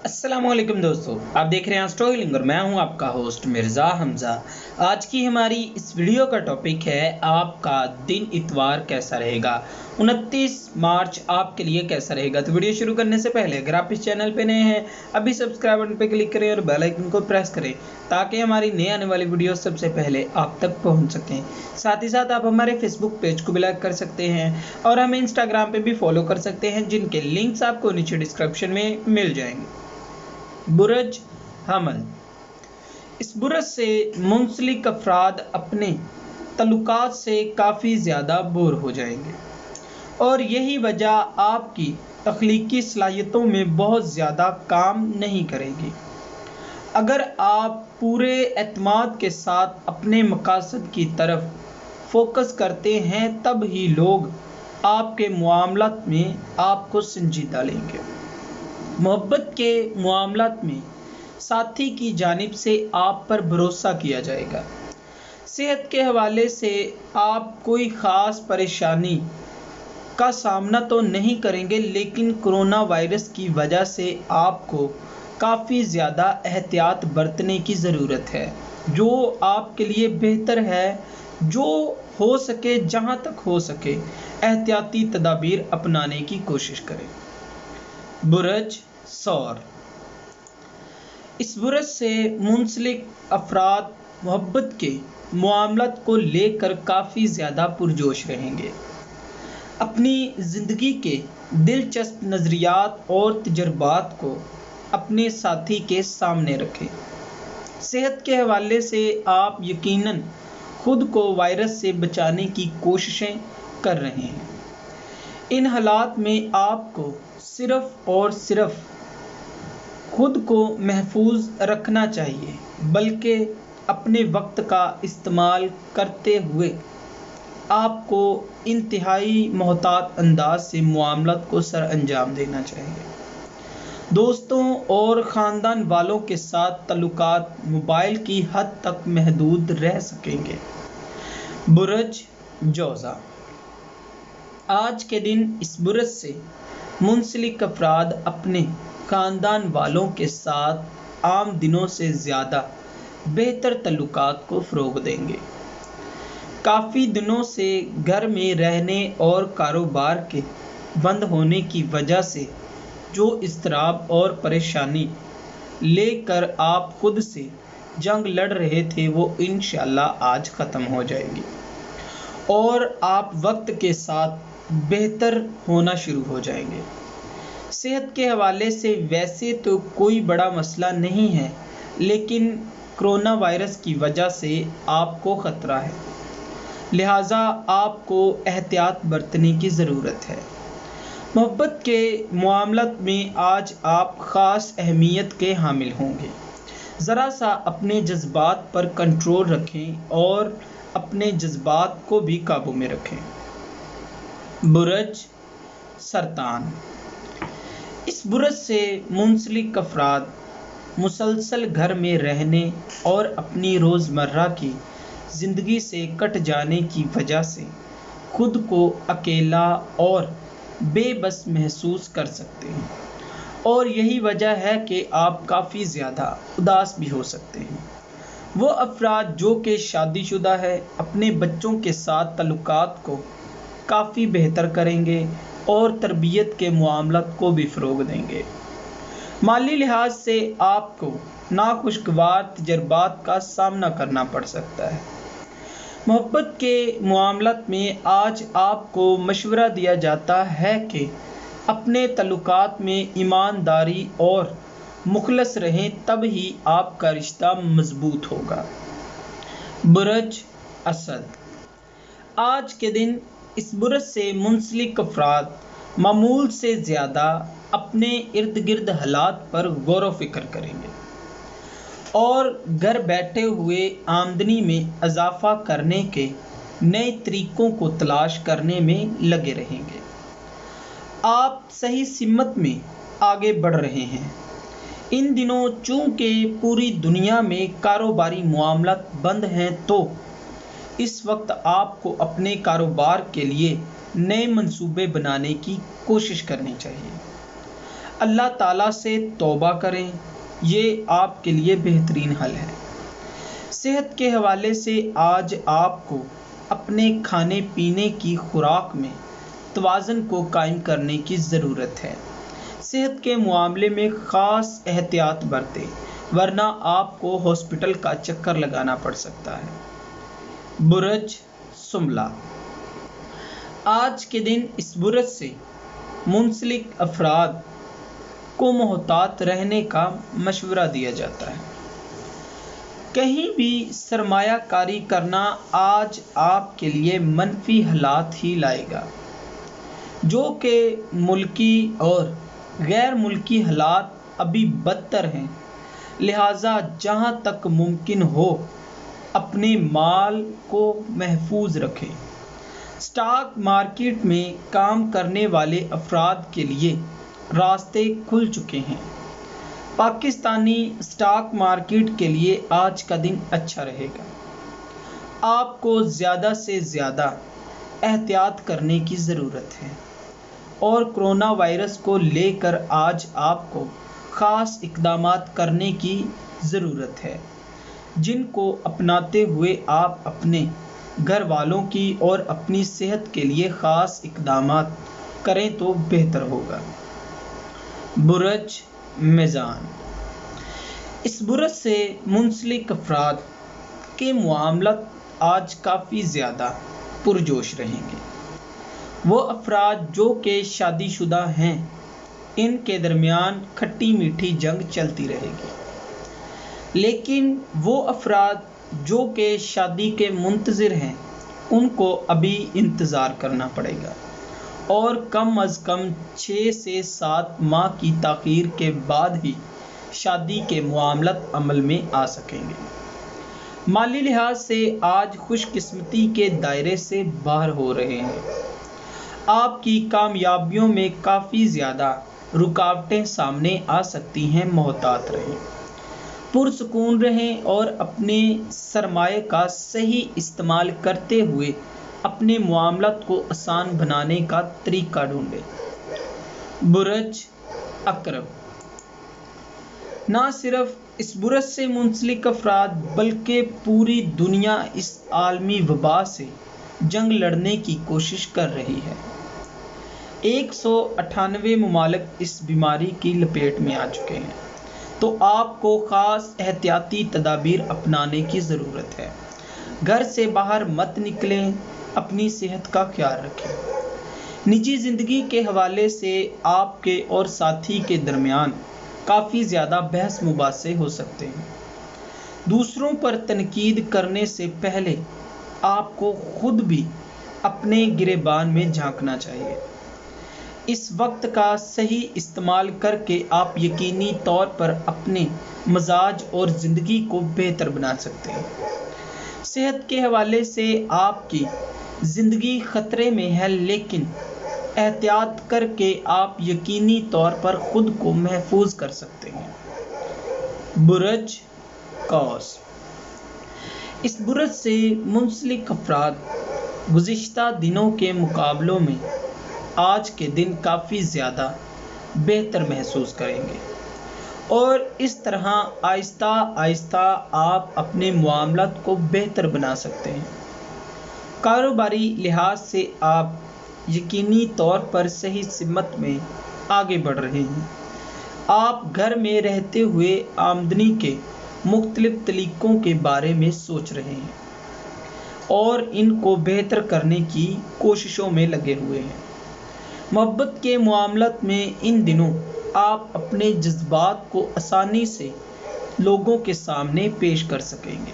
अस्सलाम वालेकुम दोस्तों, आप देख रहे हैं स्टोरीलिंग और मैं हूं आपका होस्ट मिर्ज़ा हमज़ा। आज की हमारी इस वीडियो का टॉपिक है आपका दिन इतवार कैसा रहेगा। 29 मार्च आपके लिए कैसा रहेगा। तो वीडियो शुरू करने से पहले अगर आप इस चैनल पे नए हैं अभी सब्सक्राइब बटन पे क्लिक करें और बेल आइकन को प्रेस करें ताकि हमारी नई आने वाली वीडियो सबसे पहले आप तक पहुंच सकें। साथ ही साथ आप हमारे फेसबुक पेज को भी लाइक कर सकते हैं और हमें इंस्टाग्राम पे भी फॉलो कर सकते हैं, जिनके लिंक्स आपको नीचे डिस्क्रिप्शन में मिल जाएंगे। बुरज हमल। इस बुरज से मुंसलिक अफराद अपने तल्लुकात से काफ़ी ज़्यादा बोर हो जाएंगे और यही वजह आपकी तख्लीकी सलाहियतों में बहुत ज़्यादा काम नहीं करेगी। अगर आप पूरे एतमाद के साथ अपने मकासद की तरफ फोकस करते हैं तब ही लोग आपके मुआमलात में आपको संजीदा लेंगे। मोहब्बत के मामलात में साथी की जानिब से आप पर भरोसा किया जाएगा। सेहत के हवाले से आप कोई ख़ास परेशानी का सामना तो नहीं करेंगे, लेकिन कोरोना वायरस की वजह से आपको काफ़ी ज़्यादा एहतियात बरतने की ज़रूरत है, जो आपके लिए बेहतर है। जो हो सके, जहाँ तक हो सके, एहतियाती तदाबीर अपनाने की कोशिश करें। बुरज सौर। इस बुरज से मुंसलिक अफराद मोहब्बत के मामलात को लेकर काफ़ी ज़्यादा पुरजोश रहेंगे। अपनी ज़िंदगी के दिलचस्प नज़रियात और तजर्बात को अपने साथी के सामने रखें। सेहत के हवाले से आप यकीनन खुद को वायरस से बचाने की कोशिशें कर रहे हैं। इन हालात में आपको सिर्फ़ और सिर्फ खुद को महफूज रखना चाहिए, बल्कि अपने वक्त का इस्तेमाल करते हुए आपको इंतहाई मोहतात अंदाज से मामलात को सर अंजाम देना चाहिए। दोस्तों और ख़ानदान वालों के साथ तल्लुकात मोबाइल की हद तक महदूद रह सकेंगे। बुरज जौज़ा। आज के दिन इस बुरज से मुंसलिक अफराद अपने ख़ानदान वालों के साथ आम दिनों से ज़्यादा बेहतर तल्लुकात को फ़रोग़ देंगे। काफ़ी दिनों से घर में रहने और कारोबार के बंद होने की वजह से जो इज़्तिराब और परेशानी लेकर आप खुद से जंग लड़ रहे थे, वो इंशाअल्लाह आज ख़त्म हो जाएगी और आप वक्त के साथ बेहतर होना शुरू हो जाएंगे। सेहत के हवाले से वैसे तो कोई बड़ा मसला नहीं है, लेकिन कोरोना वायरस की वजह से आपको ख़तरा है, लिहाजा आपको एहतियात बरतने की ज़रूरत है। मोहब्बत के मामलात में आज आप ख़ास अहमियत के हामिल होंगे। ज़रा सा अपने जज्बात पर कंट्रोल रखें और अपने जज्बात को भी काबू में रखें। बुरज सरतान। इस बुरज से मुंसलिक अफराद मुसलसल घर में रहने और अपनी रोज़मर्रा की ज़िंदगी से कट जाने की वजह से खुद को अकेला और बेबस महसूस कर सकते हैं और यही वजह है कि आप काफ़ी ज़्यादा उदास भी हो सकते हैं। वो अफराद जो कि शादीशुदा है अपने बच्चों के साथ तल्लुकात को काफ़ी बेहतर करेंगे और तरबियत के मामलात को भी फ़रोग़ देंगे। माली लिहाज से आपको नाखुशगवार तजर्बात का सामना करना पड़ सकता है। मोहब्बत के मामलात में आज आपको मशवरा दिया जाता है कि अपने तल्लुकात में ईमानदारी और मुखलस रहें, तब ही आपका रिश्ता मजबूत होगा। बुरज असद। आज के दिन इस बुरज से मुंसलिक अफराद मामूल से ज़्यादा अपने इर्द गिर्द हालात पर गौर व फिक्र करेंगे और घर बैठे हुए आमदनी में इजाफ़ा करने के नए तरीक़ों को तलाश करने में लगे रहेंगे। आप सही सिमत में आगे बढ़ रहे हैं। इन दिनों चूँकि पूरी दुनिया में कारोबारी मामलात बंद हैं, तो इस वक्त आपको अपने कारोबार के लिए नए मंसूबे बनाने की कोशिश करनी चाहिए। اللہ تعالیٰ سے توبہ کریں، یہ آپ کے لیے بہترین حل ہے۔ صحت کے حوالے سے آج آپ کو اپنے کھانے پینے کی خوراک میں توازن کو قائم کرنے کی ضرورت ہے۔ صحت کے معاملے میں خاص احتیاط برتیں، ورنہ آپ کو ہاسپٹل کا چکر لگانا پڑ سکتا ہے۔ برج شملہ، آج کے دن اس برج سے منسلک افراد کو محتاط رہنے کا مشورہ دیا جاتا ہے۔ کہیں بھی سرمایہ کاری کرنا آج آپ کے لیے منفی حالات ہی لائے گا، جو کہ ملکی اور غیر ملکی حالات ابھی بدتر ہیں، لہٰذا جہاں تک ممکن ہو اپنے مال کو محفوظ رکھیں۔ اسٹاک مارکیٹ میں کام کرنے والے افراد کے لیے راستے کھل چکے ہیں۔ پاکستانی اسٹاک مارکیٹ کے لیے آج کا دن اچھا رہے گا۔ آپ کو زیادہ سے زیادہ احتیاط کرنے کی ضرورت ہے، اور کرونا وائرس کو لے کر آج آپ کو خاص اقدامات کرنے کی ضرورت ہے، جن کو اپناتے ہوئے آپ اپنے گھر والوں کی اور اپنی صحت کے لیے خاص اقدامات کریں تو بہتر ہوگا۔ برج میزان، اس برج سے منسلک افراد کے معاملات آج کافی زیادہ پرجوش رہیں گے۔ وہ افراد جو کہ شادی شدہ ہیں، ان کے درمیان کھٹی میٹھی جنگ چلتی رہے گی، لیکن وہ افراد جو کہ شادی کے منتظر ہیں، ان کو ابھی انتظار کرنا پڑے گا، اور کم از کم 6 سے 7 ماہ کی تاخیر کے بعد ہی شادی کے معاملات عمل میں آ سکیں گے۔ مالی لحاظ سے آج خوش قسمتی کے دائرے سے باہر ہو رہے ہیں۔ آپ کی کامیابیوں میں کافی زیادہ رکاوٹیں سامنے آ سکتی ہیں، محتاط رہیں، پرسکون رہیں اور اپنے سرمایہ کا صحیح استعمال کرتے ہوئے اپنے معاملات کو آسان بنانے کا طریقہ ڈھونڈیں۔ برج عقرب، نہ صرف اس برج سے منسلک افراد بلکہ پوری دنیا اس عالمی وبا سے جنگ لڑنے کی کوشش کر رہی ہے۔ 198 ممالک اس بیماری کی لپیٹ میں آ چکے ہیں، تو آپ کو خاص احتیاطی تدابیر اپنانے کی ضرورت ہے۔ گھر سے باہر مت نکلیں، اپنی صحت کا خیال رکھیں۔ نجی زندگی کے حوالے سے آپ کے اور ساتھی کے درمیان کافی زیادہ بحث مباحثے ہو سکتے ہیں۔ دوسروں پر تنقید کرنے سے پہلے آپ کو خود بھی اپنے گریبان میں جھانکنا چاہیے۔ اس وقت کا صحیح استعمال کر کے آپ یقینی طور پر اپنے مزاج اور زندگی کو بہتر بنا سکتے ہیں۔ صحت کے حوالے سے آپ کی زندگی خطرے میں ہے، لیکن احتیاط کر کے آپ یقینی طور پر خود کو محفوظ کر سکتے ہیں۔ برج قوس، اس برج سے منسلک افراد گزشتہ دنوں کے مقابلوں میں آج کے دن کافی زیادہ بہتر محسوس کریں گے، اور اس طرح آہستہ آہستہ آپ اپنے معاملات کو بہتر بنا سکتے ہیں۔ کاروباری لحاظ سے آپ یقینی طور پر صحیح سمت میں آگے بڑھ رہے ہیں۔ آپ گھر میں رہتے ہوئے آمدنی کے مختلف طریقوں کے بارے میں سوچ رہے ہیں اور ان کو بہتر کرنے کی کوششوں میں لگے ہوئے ہیں۔ محبت کے معاملات میں ان دنوں آپ اپنے جذبات کو آسانی سے لوگوں کے سامنے پیش کر سکیں گے۔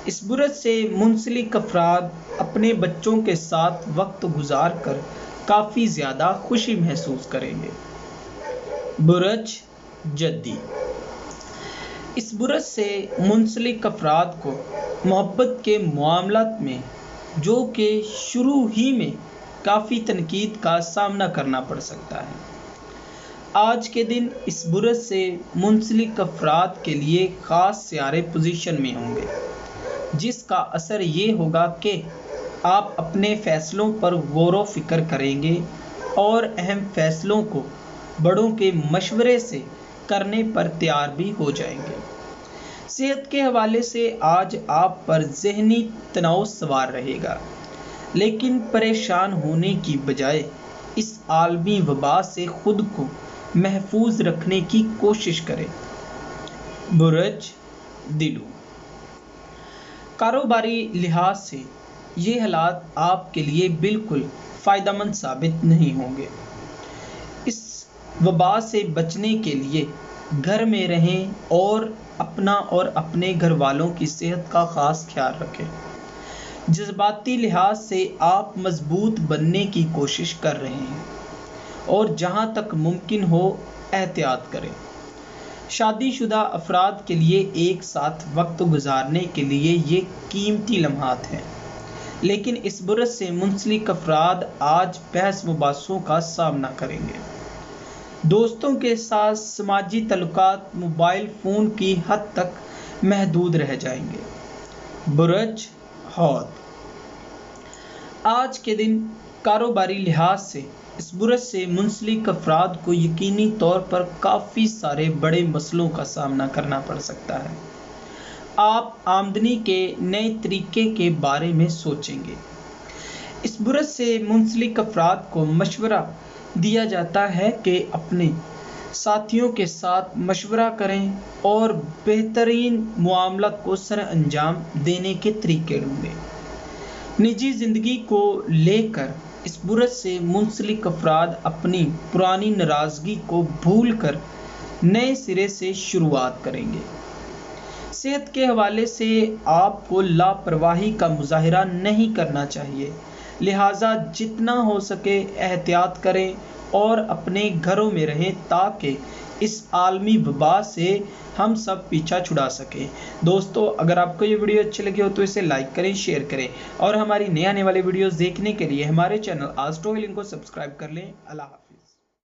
اس برج سے منسلک افراد اپنے بچوں کے ساتھ وقت گزار کر کافی زیادہ خوشی محسوس کریں گے۔ برج جدی، اس برج سے منسلک افراد کو محبت کے معاملات میں جو کہ شروع ہی میں کافی تنقید کا سامنا کرنا پڑ سکتا ہے، آج کے دن اس برج سے منسلک افراد کے لیے خاص سیارے پوزیشن میں ہوں گے، جس کا اثر یہ ہوگا کہ آپ اپنے فیصلوں پر غور و فکر کریں گے اور اہم فیصلوں کو बड़ों के मशवरे से करने पर तैयार भी हो जाएंगे। सेहत के हवाले से आज आप पर ज़हनी तनाव सवार रहेगा, लेकिन परेशान होने की बजाय इस आलमी वबा से खुद को महफूज रखने की कोशिश करें। बुरज दिलू, कारोबारी लिहाज से ये हालात आपके लिए बिल्कुल फ़ायदेमंद साबित नहीं होंगे। इस वबा से बचने के लिए घर में रहें और अपना और अपने घर वालों की सेहत का ख़ास ख्याल रखें। जज्बाती लिहाज से आप मजबूत बनने की कोशिश कर रहे हैं और जहां तक मुमकिन हो एहतियात करें। शादीशुदा अफराद के लिए एक साथ वक्त गुजारने के लिए ये कीमती लम्हात हैं, लेकिन इस बुरज से मुंसलिक अफराद आज बहस मुबासों का सामना करेंगे। दोस्तों के साथ समाजी तल्लुकात मोबाइल फ़ोन की हद तक महदूद रह जाएंगे। बुरज हौद, आज के दिन कारोबारी लिहाज से इस बुरज से मुंसलिक अफराद को यकीनी तौर पर काफ़ी सारे बड़े मसलों का सामना करना पड़ सकता है। आप आमदनी के नए तरीके के बारे में सोचेंगे। इस बुरज से मुंसलिक अफराद को मशवरा दिया जाता है कि अपने साथियों के साथ मशवरा करें और बेहतरीन मुआमलत को सर अंजाम देने के तरीके ढूंढें। निजी ज़िंदगी को लेकर इस बुरज से मुंसलिक अफराद अपनी पुरानी नाराज़गी को भूलकर नए सिरे से शुरुआत करेंगे। सेहत के हवाले से आपको लापरवाही का मुजाहिरा नहीं करना चाहिए, लिहाजा जितना हो सके एहतियात करें और अपने घरों में रहें ताकि इस आलमी वबा से हम सब पीछा छुड़ा सकें। दोस्तों, अगर आपको ये वीडियो अच्छी लगी हो तो इसे लाइक करें, शेयर करें और हमारी नए आने वाली वीडियोस देखने के लिए हमारे चैनल आस्ट्रो हीलिंग को सब्सक्राइब कर लें। अल्लाह हाफ़िज़।